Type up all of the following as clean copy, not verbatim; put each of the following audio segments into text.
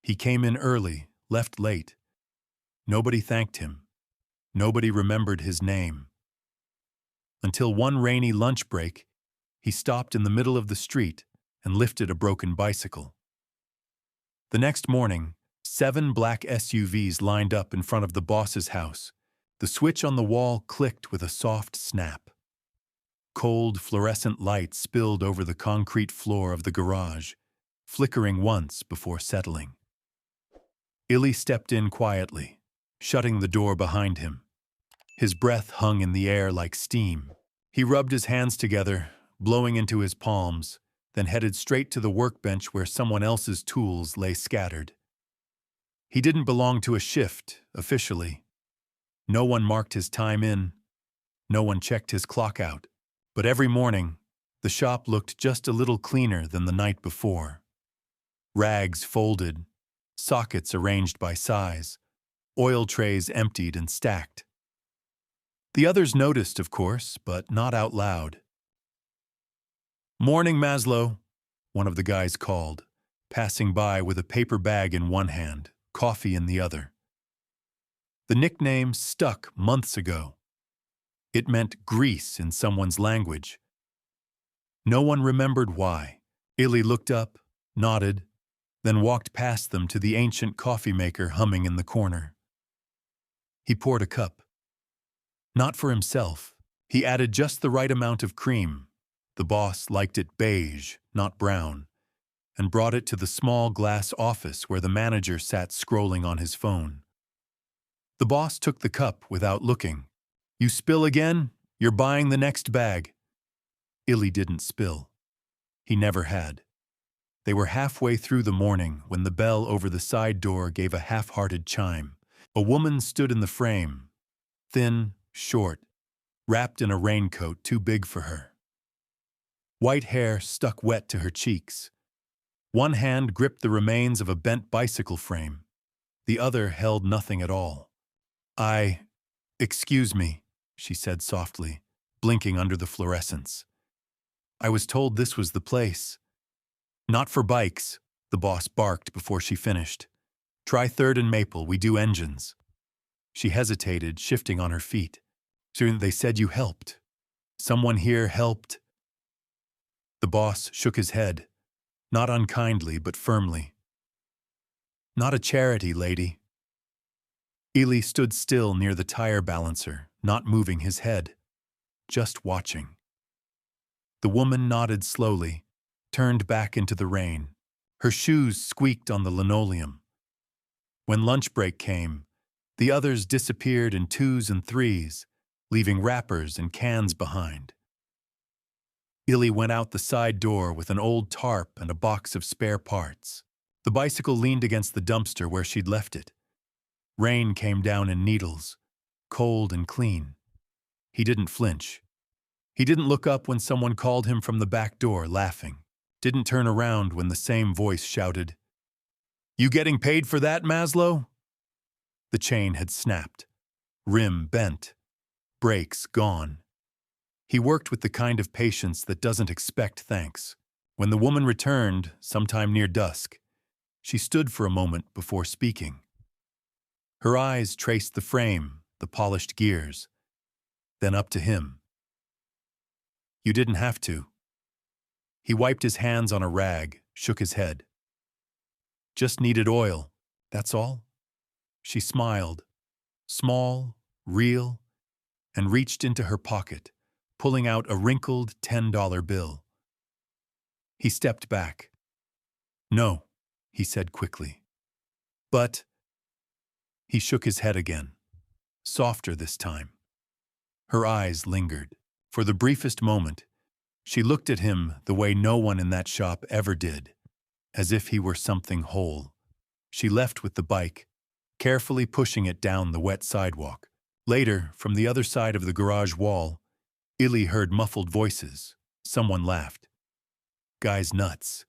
He came in early, left late. Nobody thanked him. Nobody remembered his name. Until one rainy lunch break, he stopped in the middle of the street and lifted a broken bicycle. The next morning, 7 black SUVs lined up in front of the boss's house. The switch on the wall clicked with a soft snap. Cold, fluorescent light spilled over the concrete floor of the garage, flickering once before settling. Illy stepped in quietly, shutting the door behind him. His breath hung in the air like steam. He rubbed his hands together, blowing into his palms, then headed straight to the workbench where someone else's tools lay scattered. He didn't belong to a shift, officially. No one marked his time in. No one checked his clock out. But every morning, the shop looked just a little cleaner than the night before. Rags folded, sockets arranged by size, oil trays emptied and stacked. The others noticed, of course, but not out loud. "Morning, Maslow," one of the guys called, passing by with a paper bag in one hand, coffee in the other. The nickname stuck months ago. It meant grease in someone's language. No one remembered why. Illy looked up, nodded, then walked past them to the ancient coffee maker humming in the corner. He poured a cup. Not for himself. He added just the right amount of cream. The boss liked it beige, not brown, and brought it to the small glass office where the manager sat scrolling on his phone. The boss took the cup without looking. "You spill again? You're buying the next bag." Illy didn't spill. He never had. They were halfway through the morning when the bell over the side door gave a half-hearted chime. A woman stood in the frame, thin, short, wrapped in a raincoat too big for her. White hair stuck wet to her cheeks. One hand gripped the remains of a bent bicycle frame. The other held nothing at all. Excuse me," she said softly, blinking under the fluorescence. "I was told this was the place." "Not for bikes," the boss barked before she finished. "Try 3rd and Maple, we do engines." She hesitated, shifting on her feet. "So they said you helped. Someone here helped." The boss shook his head, not unkindly but firmly. "Not a charity, lady." Illy stood still near the tire balancer, not moving his head, just watching. The woman nodded slowly, turned back into the rain. Her shoes squeaked on the linoleum. When lunch break came, the others disappeared in 2s and 3s, leaving wrappers and cans behind. Illy went out the side door with an old tarp and a box of spare parts. The bicycle leaned against the dumpster where she'd left it. Rain came down in needles, cold and clean. He didn't flinch. He didn't look up when someone called him from the back door, laughing. Didn't turn around when the same voice shouted, "You getting paid for that, Maslow?" The chain had snapped. Rim bent. Brakes gone. He worked with the kind of patience that doesn't expect thanks. When the woman returned, sometime near dusk, she stood for a moment before speaking. Her eyes traced the frame, the polished gears, then up to him. "You didn't have to." He wiped his hands on a rag, shook his head. "Just needed oil, that's all." She smiled, small, real, and reached into her pocket, pulling out a wrinkled $10 bill. He stepped back. "No," he said quickly. "But—" He shook his head again, softer this time. Her eyes lingered. For the briefest moment, she looked at him the way no one in that shop ever did, as if he were something whole. She left with the bike, carefully pushing it down the wet sidewalk. Later, from the other side of the garage wall, Illy heard muffled voices. Someone laughed. "Guy's nuts.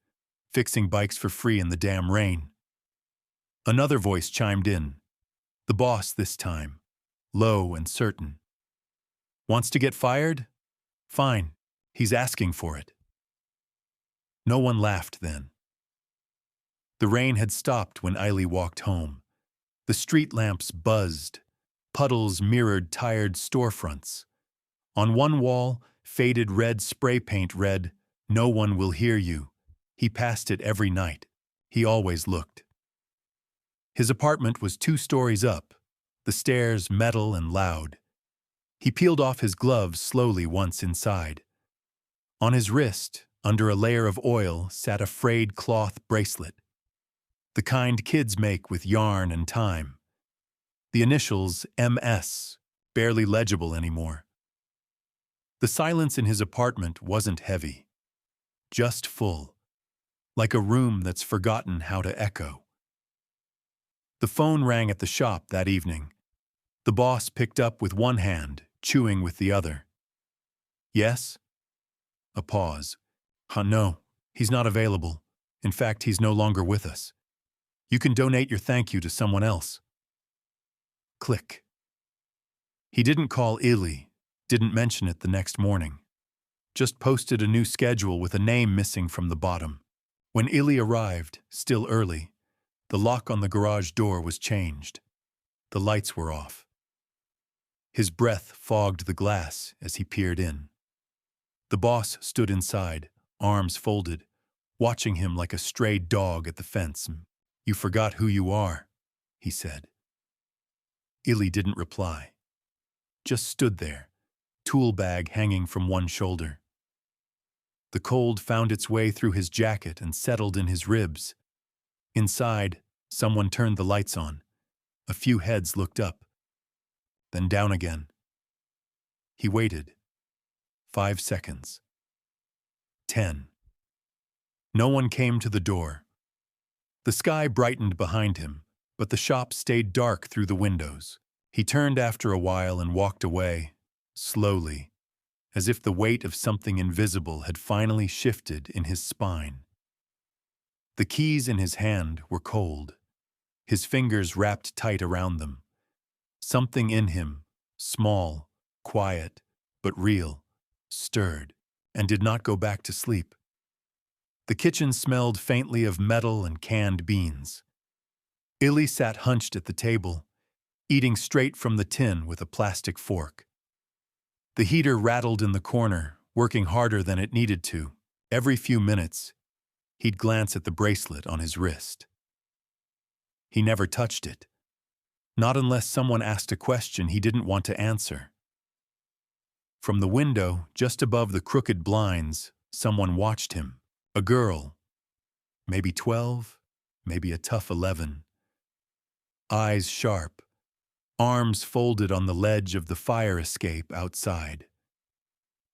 Fixing bikes for free in the damn rain." Another voice chimed in. The boss this time, low and certain. "Wants to get fired? Fine. He's asking for it." No one laughed then. The rain had stopped when Eiley walked home. The street lamps buzzed. Puddles mirrored tired storefronts. On one wall, faded red spray paint read, "No one will hear you." He passed it every night. He always looked. His apartment was 2 stories up, the stairs metal and loud. He peeled off his gloves slowly once inside. On his wrist, under a layer of oil, sat a frayed cloth bracelet. The kind kids make with yarn and time. The initials MS, barely legible anymore. The silence in his apartment wasn't heavy, just full, like a room that's forgotten how to echo. The phone rang at the shop that evening. The boss picked up with one hand, chewing with the other. "Yes?" A pause. "No, he's not available. In fact, he's no longer with us. You can donate your thank you to someone else." Click. He didn't call Illy, didn't mention it the next morning. Just posted a new schedule with a name missing from the bottom. When Illy arrived, still early, the lock on the garage door was changed. The lights were off. His breath fogged the glass as he peered in. The boss stood inside, arms folded, watching him like a stray dog at the fence. "You forgot who you are," he said. Illy didn't reply. Just stood there, tool bag hanging from one shoulder. The cold found its way through his jacket and settled in his ribs. Inside, someone turned the lights on. A few heads looked up, then down again. He waited. 5 seconds. 10. No one came to the door. The sky brightened behind him, but the shop stayed dark through the windows. He turned after a while and walked away, slowly, as if the weight of something invisible had finally shifted in his spine. The keys in his hand were cold, his fingers wrapped tight around them. Something in him, small, quiet, but real, stirred, and did not go back to sleep. The kitchen smelled faintly of metal and canned beans. Illy sat hunched at the table, eating straight from the tin with a plastic fork. The heater rattled in the corner, working harder than it needed to. Every few minutes, he'd glance at the bracelet on his wrist. He never touched it, not unless someone asked a question he didn't want to answer. From the window, just above the crooked blinds, someone watched him. A girl, maybe 12, maybe a tough 11. Eyes sharp, arms folded on the ledge of the fire escape outside.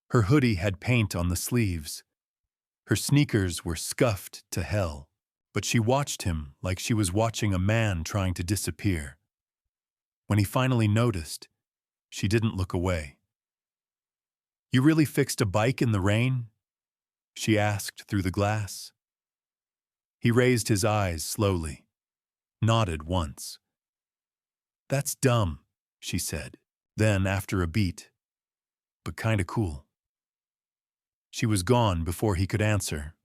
Her hoodie had paint on the sleeves. Her sneakers were scuffed to hell, but she watched him like she was watching a man trying to disappear. When he finally noticed, she didn't look away. "You really fixed a bike in the rain?" she asked through the glass. He raised his eyes slowly, nodded once. "That's dumb," she said. Then, after a beat, "But kinda cool." She was gone before he could answer.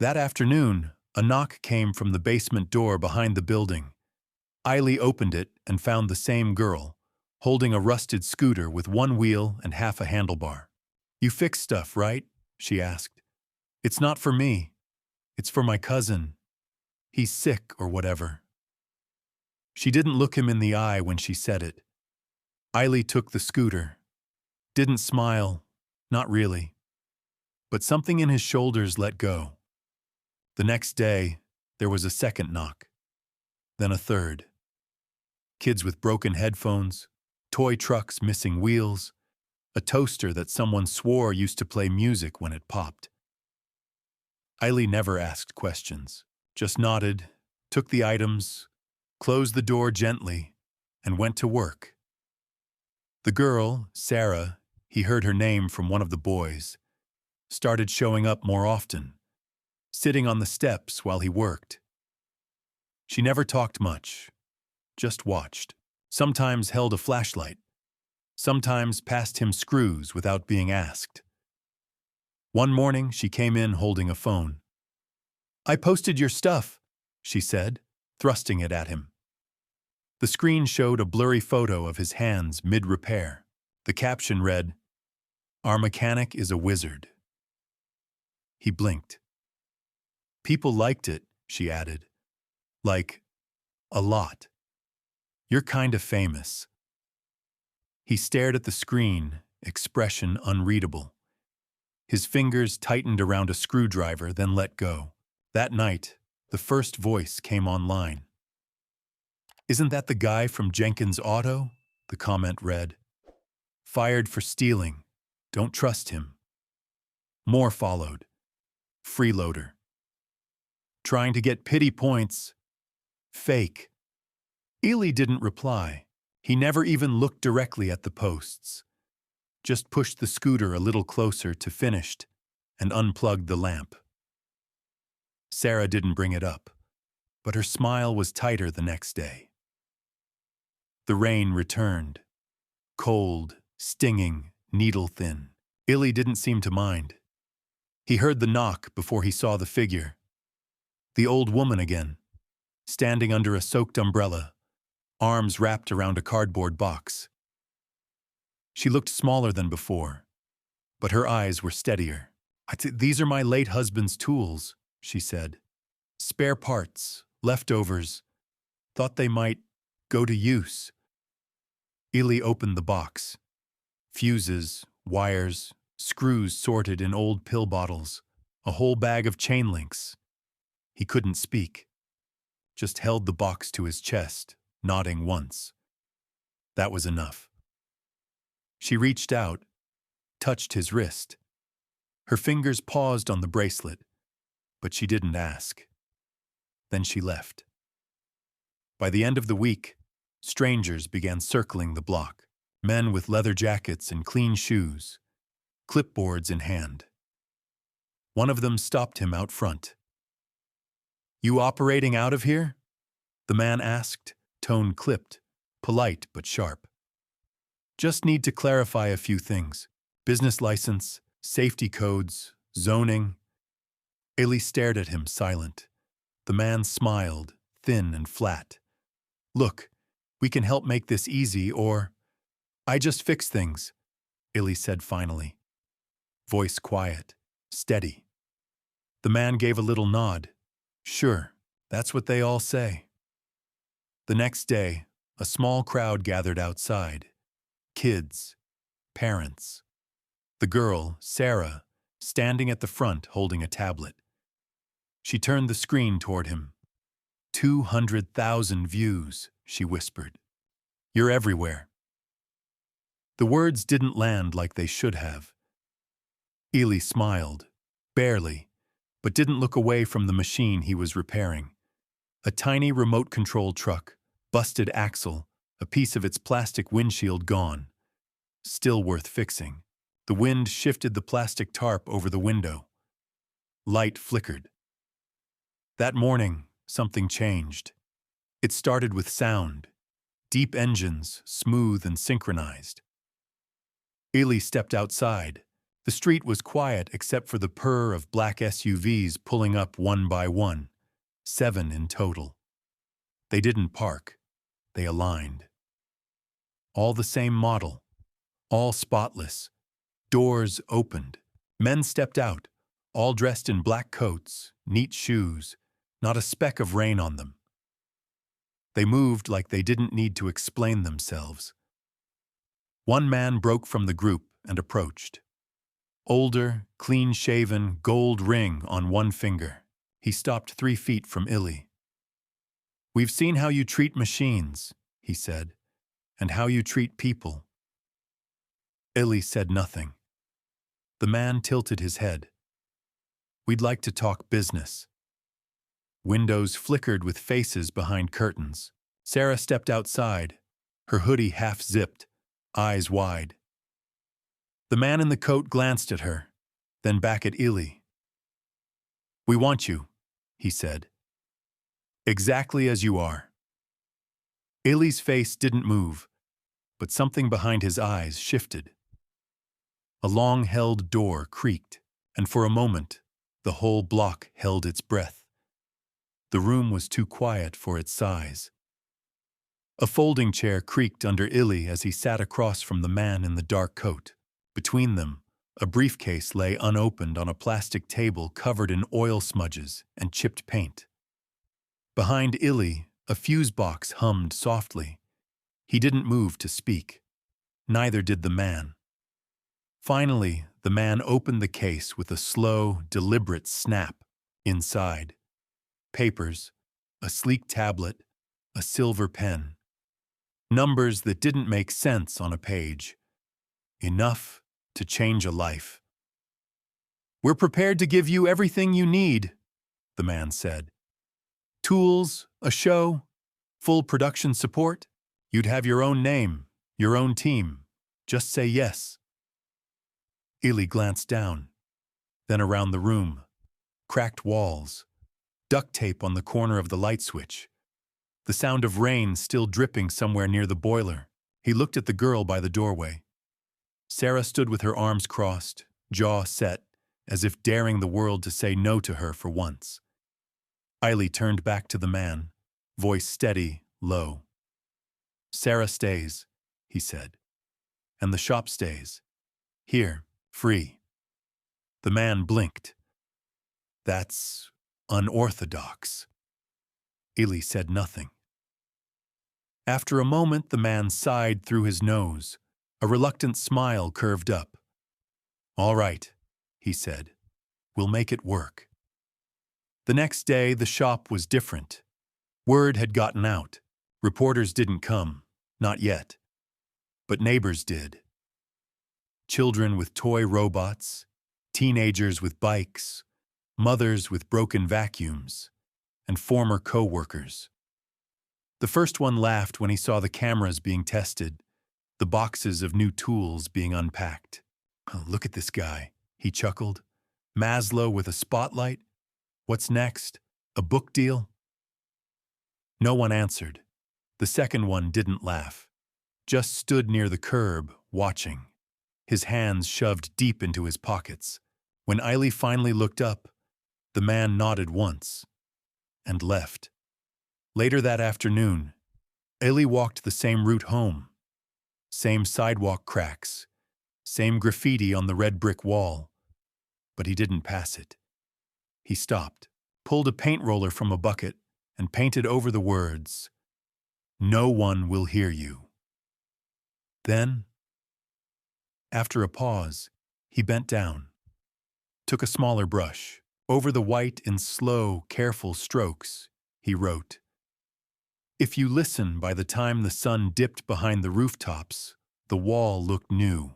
That afternoon, a knock came from the basement door behind the building. Eiley opened it and found the same girl, holding a rusted scooter with one wheel and half a handlebar. "You fix stuff, right?" she asked. "It's not for me. It's for my cousin. He's sick or whatever." She didn't look him in the eye when she said it. Eiley took the scooter. Didn't smile, not really. But something in his shoulders let go. The next day, there was a second knock. Then a third. Kids with broken headphones, toy trucks missing wheels, a toaster that someone swore used to play music when it popped. Eiley never asked questions, just nodded, took the items, closed the door gently, and went to work. The girl, Sarah, he heard her name from one of the boys, started showing up more often, sitting on the steps while he worked. She never talked much, just watched, sometimes held a flashlight, sometimes passed him screws without being asked. One morning, she came in holding a phone. I posted your stuff, she said, thrusting it at him. The screen showed a blurry photo of his hands mid-repair. The caption read, "Our mechanic is a wizard." He blinked. People liked it, she added. Like, a lot. You're kind of famous. He stared at the screen, expression unreadable. His fingers tightened around a screwdriver, then let go. That night, the first voice came online. "Isn't that the guy from Jenkins Auto?" the comment read. "Fired for stealing. Don't trust him." More followed. "Freeloader. Trying to get pity points. Fake." Ely didn't reply. He never even looked directly at the posts. Just pushed the scooter a little closer to finished and unplugged the lamp. Sarah didn't bring it up, but her smile was tighter the next day. The rain returned. Cold, stinging, needle-thin. Ely didn't seem to mind. He heard the knock before he saw the figure. The old woman again, standing under a soaked umbrella, arms wrapped around a cardboard box. She looked smaller than before, but her eyes were steadier. "These are my late husband's tools," she said. "Spare parts, leftovers. Thought they might go to use." Ely opened the box. Fuses, wires, screws sorted in old pill bottles, a whole bag of chain links. He couldn't speak, just held the box to his chest, nodding once. That was enough. She reached out, touched his wrist. Her fingers paused on the bracelet, but she didn't ask. Then she left. By the end of the week, strangers began circling the block, men with leather jackets and clean shoes, clipboards in hand. One of them stopped him out front. "You operating out of here?" the man asked, tone clipped, polite but sharp. "Just need to clarify a few things. Business license, safety codes, zoning." Ely stared at him, silent. The man smiled, thin and flat. "Look, we can help make this easy, or—" "I just fix things," Ely said finally. Voice quiet, steady. The man gave a little nod. "Sure, that's what they all say." The next day, a small crowd gathered outside. Kids, parents. The girl, Sarah, standing at the front holding a tablet. She turned the screen toward him. 200,000 views, she whispered. "You're everywhere." The words didn't land like they should have. Ely smiled, barely, but didn't look away from the machine he was repairing. A tiny remote control truck, busted axle, a piece of its plastic windshield gone. Still worth fixing. The wind shifted the plastic tarp over the window. Light flickered. That morning, something changed. It started with sound. Deep engines, smooth and synchronized. Ely stepped outside. The street was quiet except for the purr of black SUVs pulling up one by one, 7 in total. They didn't park. They aligned. All the same model. All spotless. Doors opened. Men stepped out, all dressed in black coats, neat shoes, not a speck of rain on them. They moved like they didn't need to explain themselves. One man broke from the group and approached. Older, clean-shaven, gold ring on one finger. He stopped 3 feet from Ely. "We've seen how you treat machines," he said, "and how you treat people." Ely said nothing. The man tilted his head. "We'd like to talk business." Windows flickered with faces behind curtains. Sarah stepped outside, her hoodie half-zipped, eyes wide. The man in the coat glanced at her, then back at Ely. "We want you," he said. "Exactly as you are." Ely's face didn't move, but something behind his eyes shifted. A long-held door creaked, and for a moment, the whole block held its breath. The room was too quiet for its size. A folding chair creaked under Illy as he sat across from the man in the dark coat. Between them, a briefcase lay unopened on a plastic table covered in oil smudges and chipped paint. Behind Illy, a fuse box hummed softly. He didn't move to speak. Neither did the man. Finally, the man opened the case with a slow, deliberate snap. Inside, papers, a sleek tablet, a silver pen. Numbers that didn't make sense on a page. Enough to change a life. "We're prepared to give you everything you need," the man said. "Tools, a show, full production support. You'd have your own name, your own team. Just say yes." Illy glanced down, then around the room. Cracked walls, duct tape on the corner of the light switch, the sound of rain still dripping somewhere near the boiler. He looked at the girl by the doorway. Sarah stood with her arms crossed, jaw set, as if daring the world to say no to her for once. Illy turned back to the man, voice steady, low. "Sarah stays," he said. "And the shop stays. Here, free." The man blinked. "That's unorthodox." Illy said nothing. After a moment, the man sighed through his nose. A reluctant smile curved up. "All right," he said. "We'll make it work." The next day, the shop was different. Word had gotten out. Reporters didn't come, not yet. But neighbors did. Children with toy robots, teenagers with bikes, mothers with broken vacuums, and former co-workers. The first one laughed when he saw the cameras being tested, the boxes of new tools being unpacked. "Oh, look at this guy," he chuckled. "Maslow with a spotlight? What's next? A book deal?" No one answered. The second one didn't laugh, just stood near the curb, watching, his hands shoved deep into his pockets. When Illy finally looked up, the man nodded once and left. Later that afternoon, Illy walked the same route home. Same sidewalk cracks, same graffiti on the red brick wall. But he didn't pass it. He stopped, pulled a paint roller from a bucket, and painted over the words, "No one will hear you." Then, after a pause, he bent down, took a smaller brush. Over the white in slow, careful strokes, he wrote, "If you listen, by the time the sun dipped behind the rooftops, the wall looked new."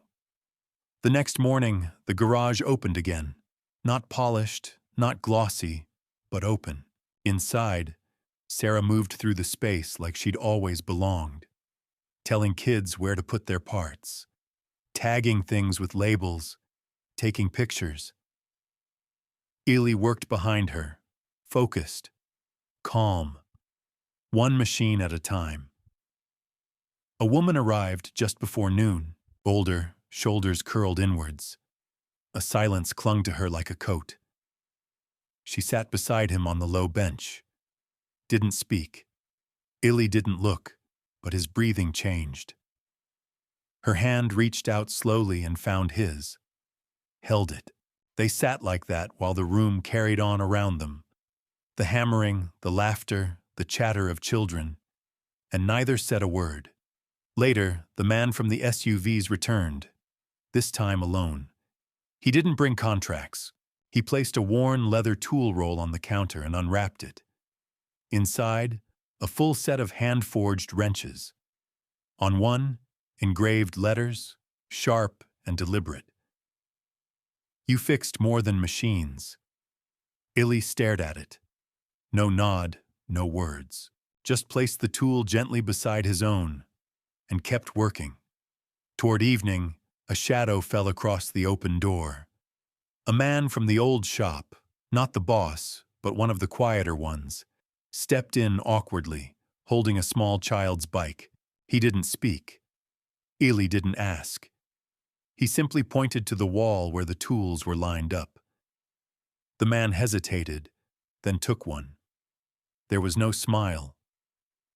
The next morning, the garage opened again. Not polished, not glossy, but open. Inside, Sarah moved through the space like she'd always belonged, telling kids where to put their parts, tagging things with labels, taking pictures. Illy worked behind her, focused, calm, one machine at a time. A woman arrived just before noon, older, shoulders curled inwards. A silence clung to her like a coat. She sat beside him on the low bench. Didn't speak. Illy didn't look, but his breathing changed. Her hand reached out slowly and found his. Held it. They sat like that while the room carried on around them. The hammering, the laughter, the chatter of children, and neither said a word. Later, the man from the SUVs returned, this time alone. He didn't bring contracts. He placed a worn leather tool roll on the counter and unwrapped it. Inside, a full set of hand-forged wrenches. On one, engraved letters, sharp and deliberate. "You fixed more than machines." Illy stared at it. No nod, no words. Just placed the tool gently beside his own and kept working. Toward evening, a shadow fell across the open door. A man from the old shop, not the boss, but one of the quieter ones, stepped in awkwardly, holding a small child's bike. He didn't speak. Illy didn't ask. He simply pointed to the wall where the tools were lined up. The man hesitated, then took one. There was no smile,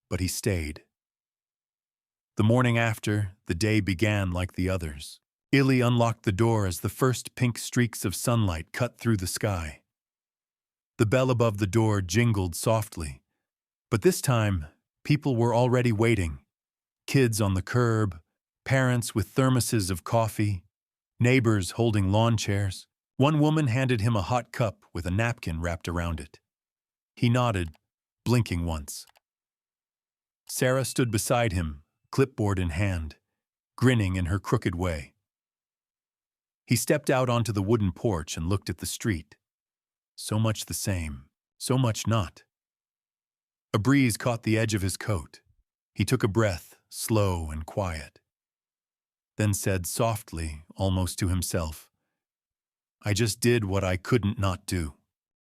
but he stayed. The morning after, the day began like the others. Illy unlocked the door as the first pink streaks of sunlight cut through the sky. The bell above the door jingled softly, but this time, people were already waiting. Kids on the curb, parents with thermoses of coffee, neighbors holding lawn chairs. One woman handed him a hot cup with a napkin wrapped around it. He nodded, blinking once. Sarah stood beside him, clipboard in hand, grinning in her crooked way. He stepped out onto the wooden porch and looked at the street. So much the same, so much not. A breeze caught the edge of his coat. He took a breath, slow and quiet. Then said softly, almost to himself, "I just did what I couldn't not do."